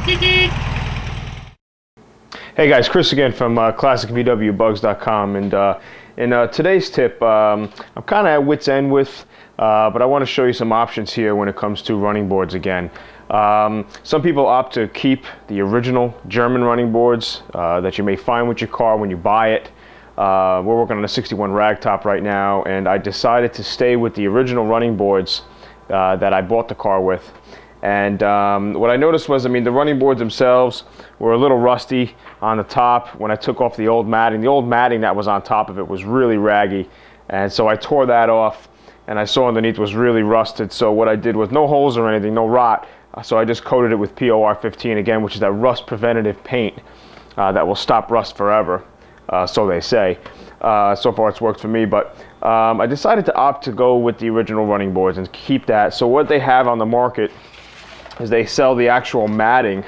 Hey guys, Chris again from ClassicVWBugs.com, and in today's tip, I'm kind of at wit's end with, but I want to show you some options here when it comes to running boards again. Some people opt to keep the original German running boards that you may find with your car when you buy it. We're working on a 61 ragtop right now, and I decided to stay with the original running boards that I bought the car with. And what I noticed was, the running boards themselves were a little rusty on the top when I took off the old matting. The old matting that was on top of it was really raggy, and so I tore that off, and I saw underneath was really rusted. So what I did was, no holes or anything, no rot, so I just coated it with POR 15 again, which is that rust preventative paint that will stop rust forever, so they say. So far it's worked for me, but I decided to opt to go with the original running boards and keep that. So what they have on the market is they sell the actual matting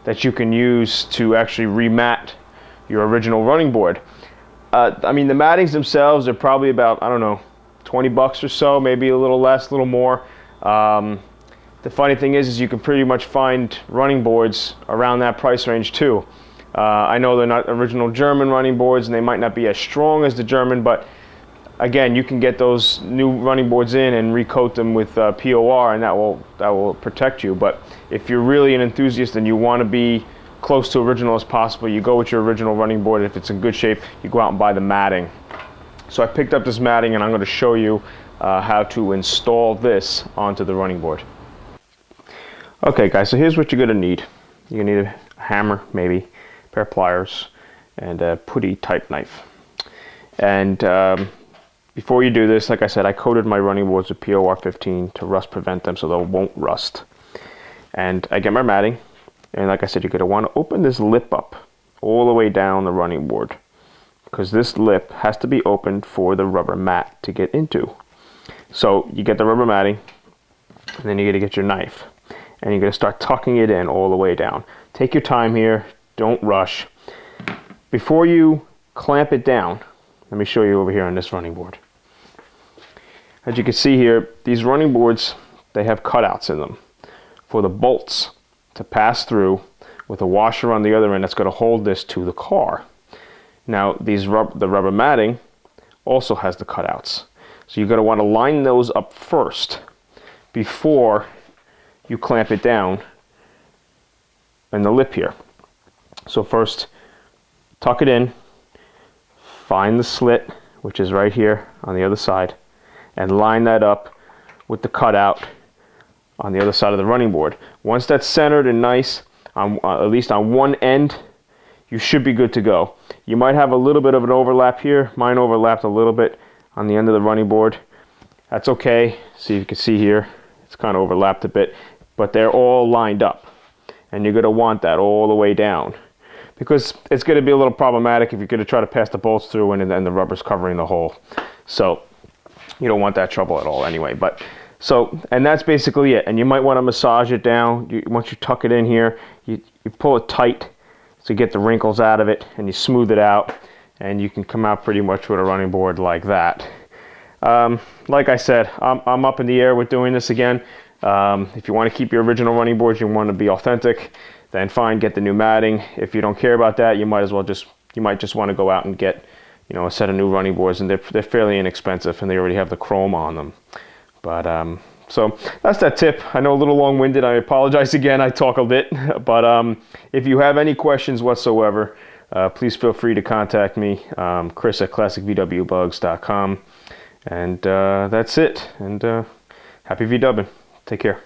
that you can use to actually remat your original running board. The mattings themselves are probably about, I don't know, 20 bucks or so, maybe a little less, a little more. The funny thing is you can pretty much find running boards around that price range too. I know they're not original German running boards, and they might not be as strong as the German, but again, you can get those new running boards in and recoat them with POR, and that will protect you. But if you're really an enthusiast and you want to be close to original as possible, you go with your original running board. If it's in good shape, you go out and buy the matting. So I picked up this matting, and I'm going to show you how to install this onto the running board. Okay guys, so here's what you're going to need. You're going to need a hammer, maybe, a pair of pliers, and a putty type knife. And before you do this, like I said, I coated my running boards with POR 15 to rust prevent them so they won't rust. And I get my matting, and like I said, you're going to want to open this lip up all the way down the running board, because this lip has to be opened for the rubber mat to get into. So you get the rubber matting, and then you're going to get your knife, and you're going to start tucking it in all the way down. Take your time here, don't rush. Before you clamp it down, let me show you over here on this running board. As you can see here, these running boards, they have cutouts in them for the bolts to pass through, with a washer on the other end that's going to hold this to the car. Now, the rubber matting also has the cutouts. So you're going to want to line those up first before you clamp it down in the lip here. So first, tuck it in, find the slit, which is right here on the other side, and line that up with the cutout on the other side of the running board. Once that's centered and nice, at least on one end, you should be good to go. You might have a little bit of an overlap here. Mine overlapped a little bit on the end of the running board. That's okay. So you can see here, it's kind of overlapped a bit, but they're all lined up. And you're going to want that all the way down, because it's going to be a little problematic if you're going to try to pass the bolts through and then the rubber's covering the hole. So you don't want that trouble at all anyway. And that's basically it. And you might want to massage it down. Once you tuck it in here, you pull it tight to get the wrinkles out of it, and you smooth it out, and you can come out pretty much with a running board like that. Like I said, I'm up in the air with doing this again. If you want to keep your original running boards, you want to be authentic, then fine, get the new matting. If you don't care about that, you might just want to go out and get, a set of new running boards, and they're fairly inexpensive, and they already have the chrome on them. But so that's that tip. I know a little long-winded. I apologize again. I talk a bit, but if you have any questions whatsoever, please feel free to contact me, Chris at ClassicVWBugs.com, and that's it. And happy VWing. Take care.